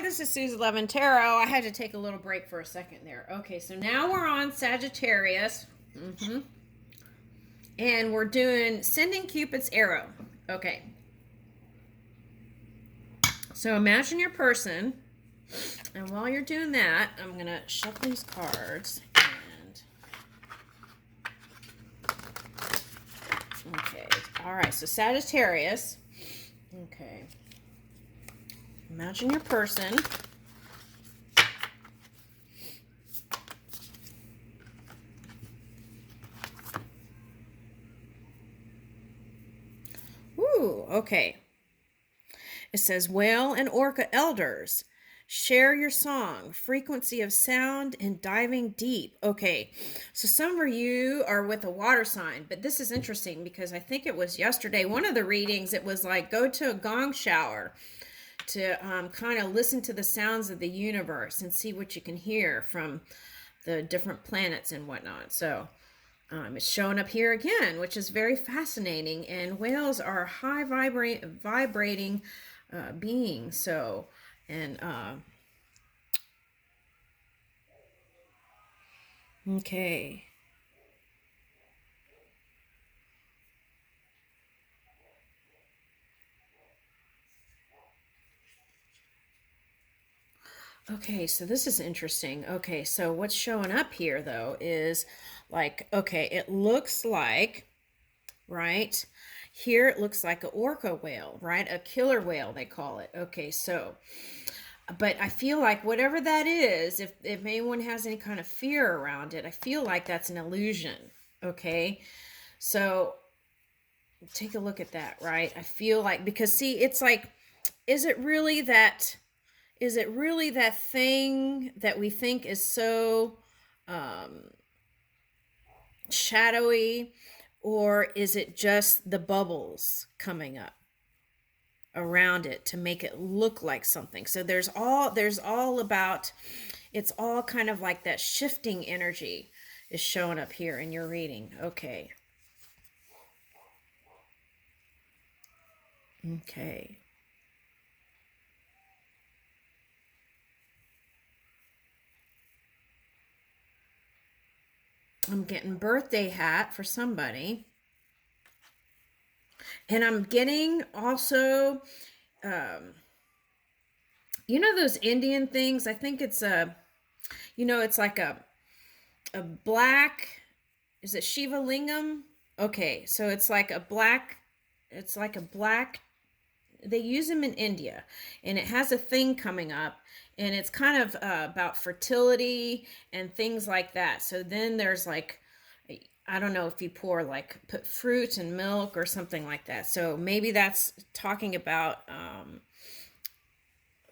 this is Susie Levin Tarot. I had to take a little break for a second there. Okay, so now we're on Sagittarius. And we're doing sending Cupid's arrow. Okay. So imagine your person. And while you're doing that, I'm going to shuffle these cards. Okay. All right, so Sagittarius. Okay. Imagine your person. Ooh, okay. It says, whale and orca elders, share your song, frequency of sound, and diving deep. Okay, so some of you are with a water sign, but this is interesting because I think it was yesterday, one of the readings, it was like, go to a gong shower to kind of listen to the sounds of the universe and see what you can hear from the different planets and whatnot. So it's showing up here again, which is very fascinating. And whales are high vibrating beings. So, and okay. Okay, so this is interesting. Okay, so what's showing up here, though, is like, okay, it looks like, right? Here it looks like an orca whale, right? A killer whale, they call it. Okay, so, but I feel like whatever that is, if anyone has any kind of fear around it, I feel like that's an illusion. Okay, so take a look at that, right? I feel like, because see, it's like, is it really that thing that we think is so shadowy, or is it just the bubbles coming up around it to make it look like something? So there's all about, it's all kind of like that shifting energy is showing up here in your reading. Okay. Okay. I'm getting birthday hat for somebody. And I'm getting also, you know those Indian things? I think it's it's like a black, is it Shiva Lingam? Okay, so it's like a black, they use them in India, and it has a thing coming up, and it's kind of about fertility and things like that. So then there's like, I don't know if you put fruit and milk or something like that. So maybe that's talking about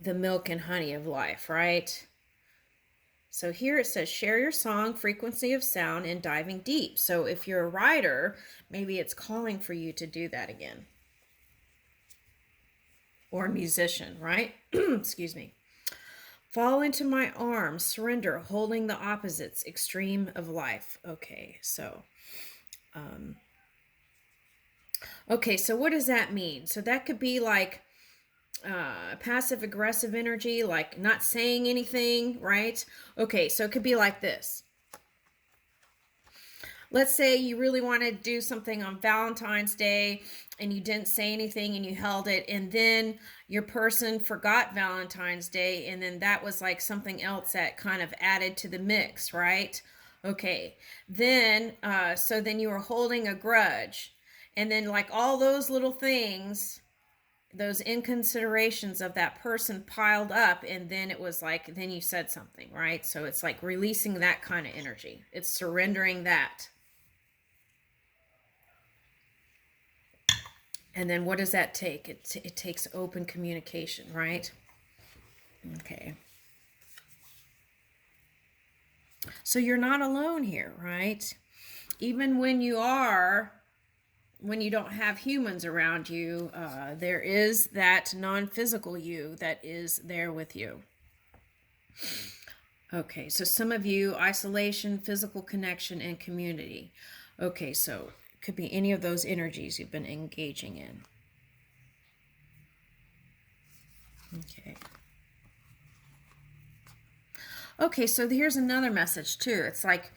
the milk and honey of life, right? So here it says, share your song, frequency of sound, and diving deep. So if you're a writer, maybe it's calling for you to do that again. Or a musician, right? Excuse me. Fall into my arms, surrender, holding the opposites, extreme of life. Okay, so okay, so what does that mean? So that could be like passive aggressive energy, like not saying anything, right? Okay, so it could be like this. Let's say you really want to do something on Valentine's Day and you didn't say anything and you held it, and then your person forgot Valentine's Day, and then that was like something else that kind of added to the mix, right? Okay, then so then you were holding a grudge, and then like all those little things, those inconsiderations of that person piled up, and then it was like, then you said something, right? So it's like releasing that kind of energy. It's surrendering that. And then what does that take? It takes open communication, right? Okay. So you're not alone here, right? Even when you don't have humans around you, there is that non-physical you that is there with you. Okay, so some of you, isolation, physical connection, and community. Okay, so it could be any of those energies you've been engaging in. Okay. Okay, so here's another message too. It's like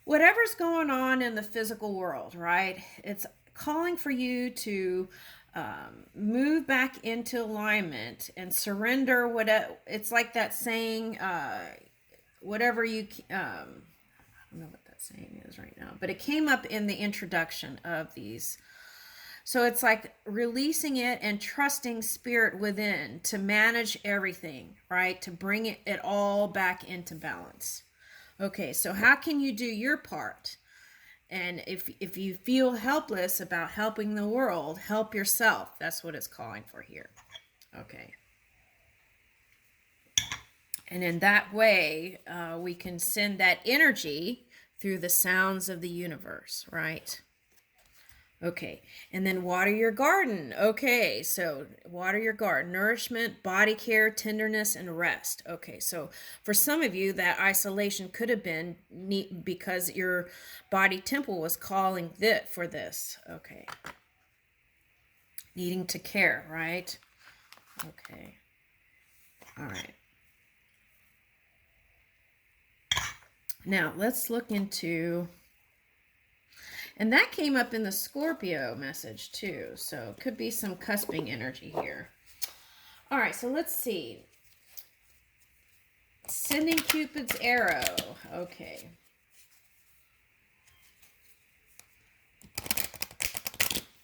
whatever's going on in the physical world, right? It's calling for you to move back into alignment and surrender. What it's like that saying, whatever you. I don't know what that saying is right now, but it came up in the introduction of these. So it's like releasing it and trusting spirit within to manage everything, right? To bring it all back into balance. Okay, so how can you do your part? And if you feel helpless about helping the world, help yourself. That's what it's calling for here. Okay. And in that way, we can send that energy through the sounds of the universe, right? Okay, and then water your garden. Okay, so water your garden. Nourishment, body care, tenderness, and rest. Okay, so for some of you, that isolation could have been neat because your body temple was calling for this. Okay. Needing to care, right? Okay. All right. Now, let's look into... And that came up in the Scorpio message too. So it could be some cusping energy here. All right, so let's see. Sending Cupid's arrow. Okay.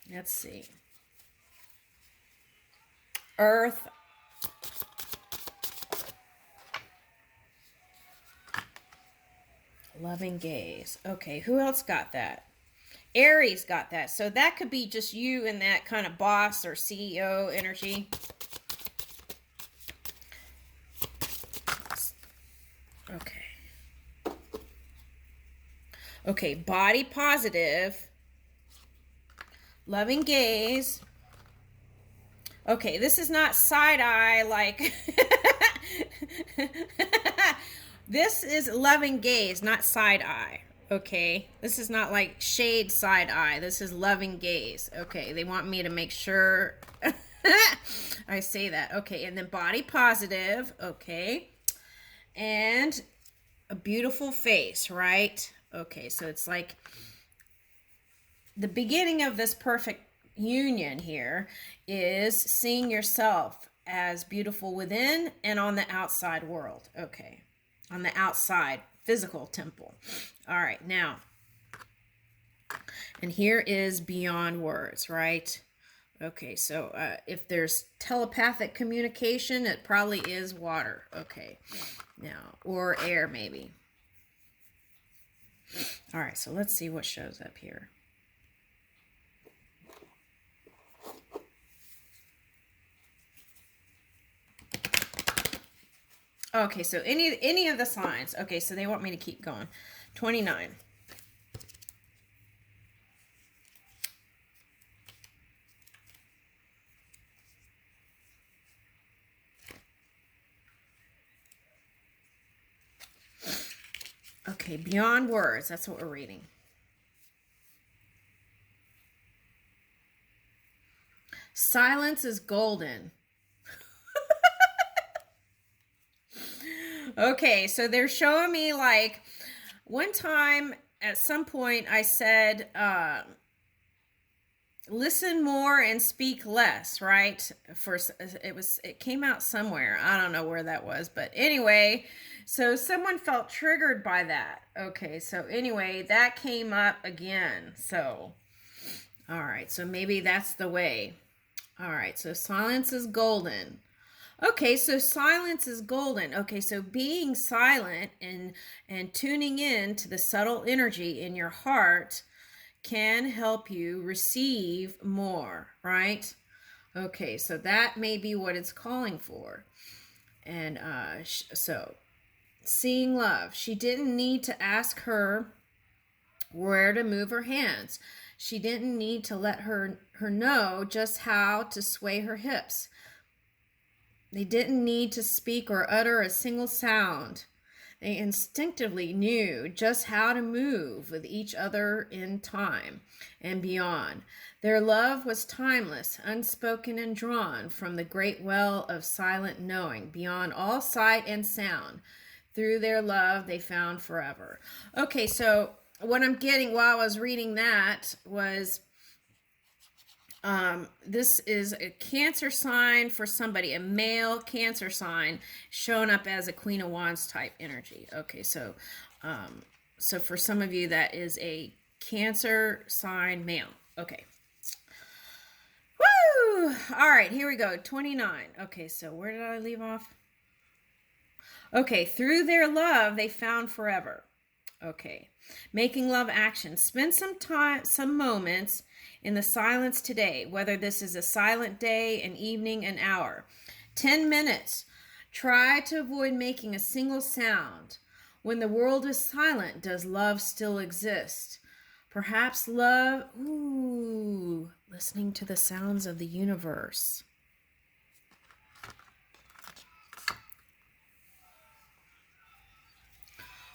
Let's see. Earth. Loving gaze. Okay, who else got that? Aries got that. So that could be just you in that kind of boss or CEO energy. Okay. Okay, body positive. Loving gaze. Okay, this is not side eye like... This is loving gaze, not side eye. Okay, this is not like shade side eye. This is loving gaze. Okay, they want me to make sure I say that. Okay, and then body positive. Okay, and a beautiful face, right? Okay, so it's like the beginning of this perfect union here is seeing yourself as beautiful within and on the outside world. Okay, on the outside physical temple. All right, now, and here is beyond words, right? Okay, so if there's telepathic communication, it probably is water. Okay, now, or air maybe. All right, so let's see what shows up here. Okay, so any of the signs. Okay, so they want me to keep going. 29. Okay, beyond words. That's what we're reading. Silence is golden. Okay, so they're showing me like one time at some point I said, listen more and speak less, right? It came out somewhere. I don't know where that was, but anyway, so someone felt triggered by that. Okay, so anyway, that came up again. So, all right, so maybe that's the way. All right, so silence is golden. Okay, so silence is golden. Okay, so being silent and tuning in to the subtle energy in your heart can help you receive more, right? Okay, so that may be what it's calling for. And so seeing love. She didn't need to ask her where to move her hands. She didn't need to let her know just how to sway her hips. They didn't need to speak or utter a single sound. They instinctively knew just how to move with each other in time and beyond. Their love was timeless, unspoken, and drawn from the great well of silent knowing, beyond all sight and sound. Through their love, they found forever. Okay, so what I'm getting while I was reading that was this is a Cancer sign for somebody, a male Cancer sign showing up as a Queen of Wands type energy. Okay, so so for some of you, that is a Cancer sign male. Okay. Woo! All right, here we go. 29. Okay, so where did I leave off? Okay, through their love, they found forever. Okay, making love action. Spend some time, some moments in the silence today, whether this is a silent day, an evening, an hour. 10 minutes. Try to avoid making a single sound. When the world is silent, does love still exist? Perhaps love, listening to the sounds of the universe.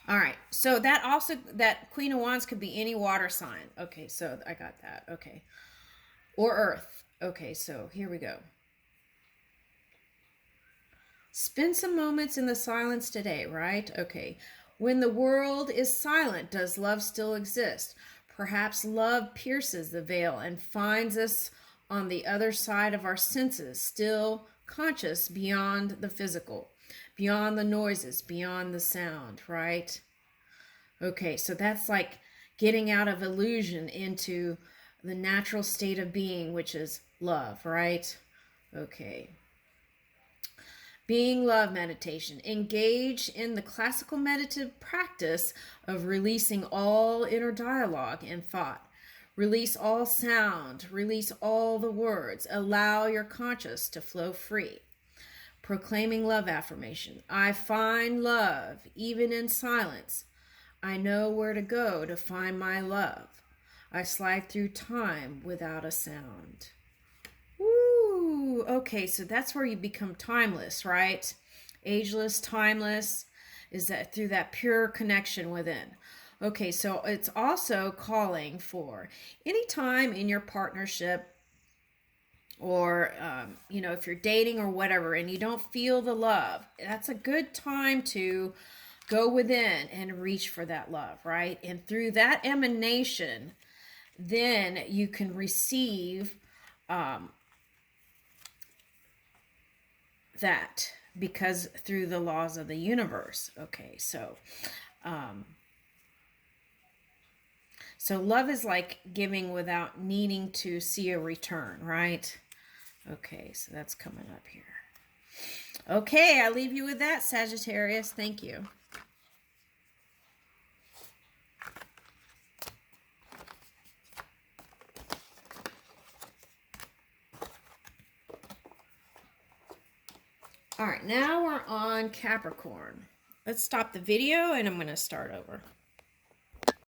All right, so that also, that Queen of Wands could be any water sign. Okay, so I got that. Okay. Or earth. Okay, so here we go. Spend some moments in the silence today, right? Okay. When the world is silent, does love still exist? Perhaps love pierces the veil and finds us on the other side of our senses, still conscious beyond the physical, beyond the noises, beyond the sound, right? Okay, so that's like getting out of illusion into the natural state of being, which is love, right? Okay. Being love meditation. Engage in the classical meditative practice of releasing all inner dialogue and thought. Release all sound. Release all the words. Allow your conscious to flow free. Proclaiming love affirmation. I find love even in silence. I know where to go to find my love. I slide through time without a sound. Ooh, okay, so that's where you become timeless, right? Ageless, timeless, is that through that pure connection within. Okay, so it's also calling for any time in your partnership, or if you're dating or whatever and you don't feel the love, that's a good time to go within and reach for that love, right? And through that emanation, then you can receive that, because through the laws of the universe. Okay, so love is like giving without needing to see a return, right? Okay, so that's coming up here. Okay, I leave you with that, Sagittarius. Thank you. All right, now we're on Capricorn. Let's stop the video and I'm going to start over.